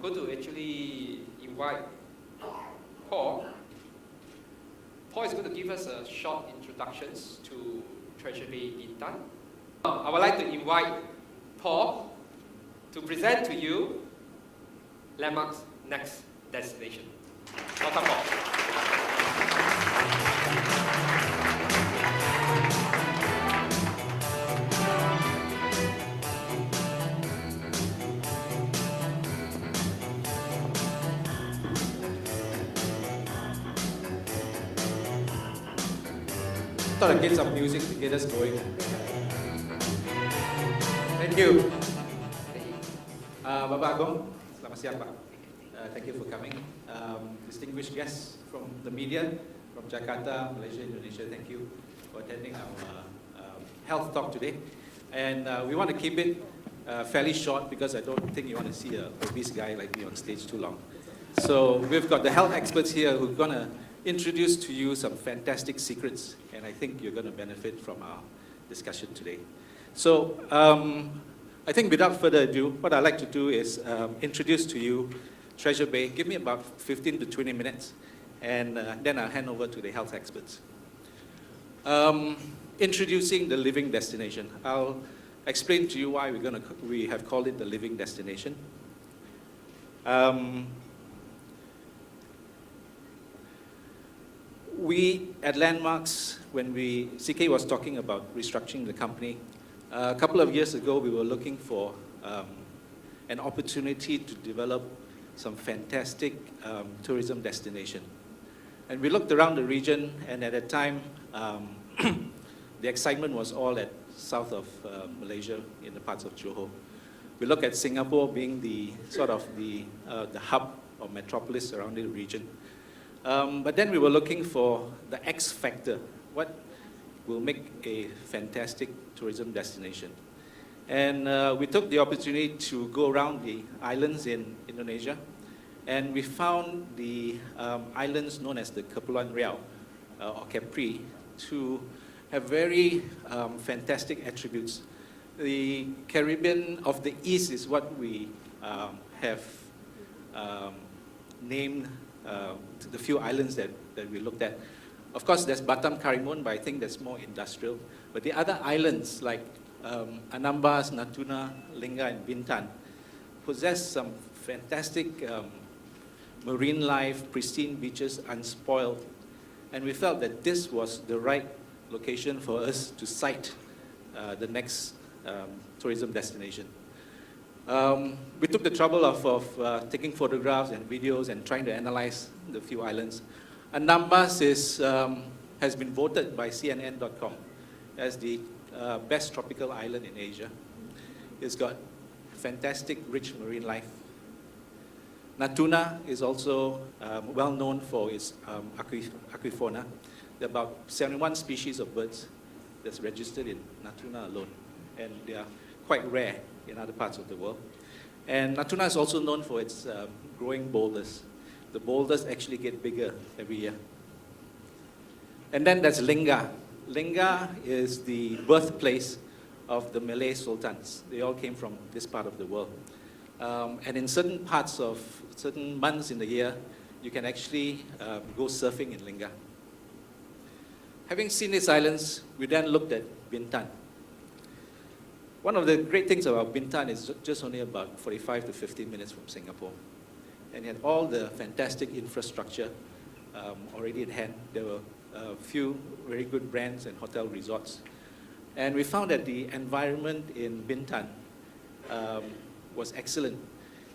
going to actually invite Paul. Paul is going to give us a short introductions to Treasure Bay Bintan. I would like to invite Paul to present to you Landmarks' next destination. Welcome, Paul. I thought I'd get some music to get us going. Thank you. Bapak Agong, selamat siang Pak. Thank you for coming. Distinguished guests from the media, from Jakarta, Malaysia, Indonesia, thank you for attending our health talk today. And we want to keep it fairly short because I don't think you want to see an obese guy like me on stage too long. So we've got the health experts here who are going to introduce to you some fantastic secrets, and I think you're going to benefit from our discussion today. So I think without further ado, what I'd like to do is introduce to you Treasure Bay. Give me about 15 to 20 minutes, and then I'll hand over to the health experts. Introducing the living destination. I'll explain to you why we have called it the living destination. We at Landmarks, when CK was talking about restructuring the company, a couple of years ago we were looking for an opportunity to develop some fantastic tourism destination. And we looked around the region, and at that time the excitement was all at south of Malaysia, in the parts of Johor. We looked at Singapore being the sort of the hub or metropolis around the region. But then we were looking for the X factor. What will make a fantastic tourism destination? And we took the opportunity to go around the islands in Indonesia, and we found the islands known as the Kepulauan Riau or Capri to have very fantastic attributes. The Caribbean of the East is what we have named the few islands that we looked at. Of course, there's Batam, Karimun, but I think that's more industrial. But the other islands like Anambas, Natuna, Lingga, and Bintan possess some fantastic marine life, pristine beaches, unspoiled. And we felt that this was the right location for us to site the next tourism destination. We took the trouble of taking photographs and videos and trying to analyze the few islands. Anambas has been voted by CNN.com as the best tropical island in Asia. It's got fantastic, rich marine life. Natuna is also well known for its aquifauna. There are about 71 species of birds that's registered in Natuna alone, and they are quite rare in other parts of the world. And Natuna is also known for its growing boulders. The boulders actually get bigger every year. And then there's Lingga. Lingga is the birthplace of the Malay sultans. They all came from this part of the world. And in certain months in the year, you can actually go surfing in Lingga. Having seen these islands, we then looked at Bintan. One of the great things about Bintan is just only about 45 to 50 minutes from Singapore. And it had all the fantastic infrastructure already at hand. There were a few very good brands and hotel resorts. And we found that the environment in Bintan was excellent.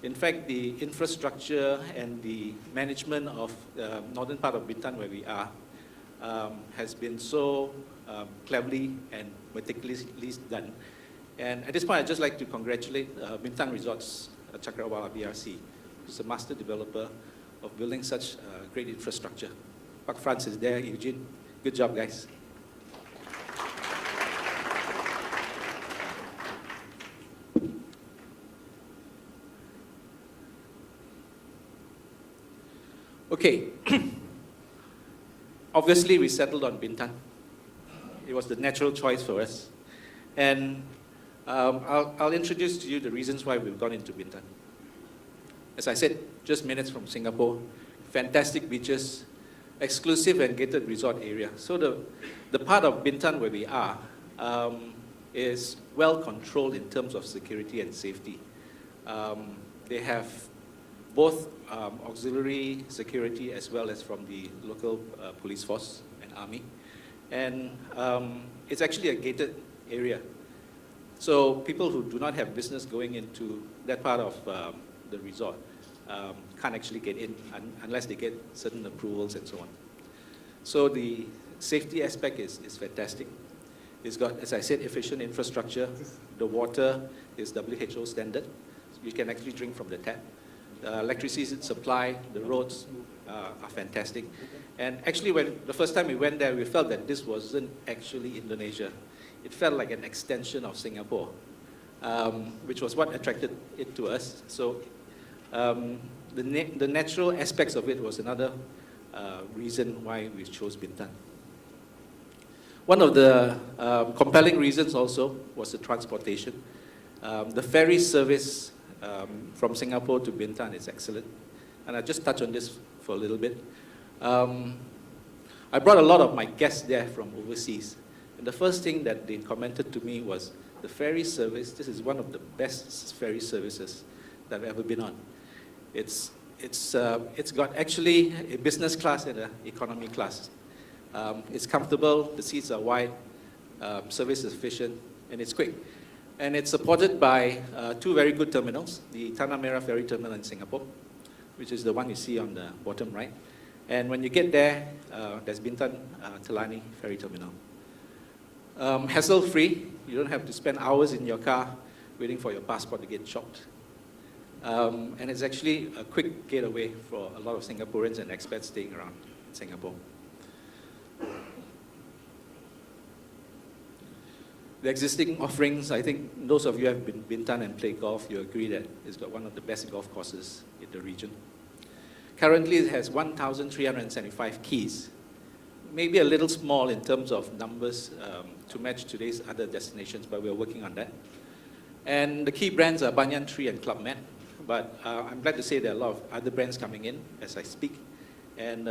In fact, the infrastructure and the management of the northern part of Bintan, where we are, has been so cleverly and meticulously done. And at this point, I'd just like to congratulate Bintan Resorts Cakrawala BRC, who's a master developer of building such great infrastructure. Pak Franz is there, Eugene. Good job, guys. Okay. Obviously, we settled on Bintan. It was the natural choice for us. And I'll introduce to you the reasons why we've gone into Bintan. As I said, just minutes from Singapore, fantastic beaches, exclusive and gated resort area. So the part of Bintan where we are is well controlled in terms of security and safety. They have both auxiliary security as well as from the local police force and army. And it's actually a gated area. So people who do not have business going into that part of the resort can't actually get in unless they get certain approvals and so on. So the safety aspect is fantastic. It's got, as I said, efficient infrastructure. The water is WHO standard. You can actually drink from the tap. The electricity supply, the roads are fantastic. And actually, when the first time we went there, we felt that this wasn't actually Indonesia. It felt like an extension of Singapore, which was what attracted it to us. So the natural aspects of it was another reason why we chose Bintan. One of the compelling reasons also was the transportation. The ferry service from Singapore to Bintan is excellent. And I'll just touch on this for a little bit. I brought a lot of my guests there from overseas. And the first thing that they commented to me was the ferry service. This is one of the best ferry services that I've ever been on. It's got actually a business class and an economy class. It's comfortable, the seats are wide, service is efficient, and it's quick. And it's supported by two very good terminals, the Tanah Merah Ferry Terminal in Singapore, which is the one you see on the bottom right. And when you get there, there's Bintan Telani Ferry Terminal. Hassle-free, you don't have to spend hours in your car waiting for your passport to get chopped. And it's actually a quick getaway for a lot of Singaporeans and expats staying around Singapore. The existing offerings, I think those of you who have been Bintan and played golf, you agree that it's got one of the best golf courses in the region. Currently, it has 1,375 keys. Maybe a little small in terms of numbers to match today's other destinations, but we're working on that. And the key brands are Banyan Tree and Club Med, but I'm glad to say there are a lot of other brands coming in as I speak, and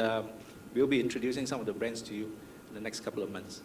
we'll be introducing some of the brands to you in the next couple of months.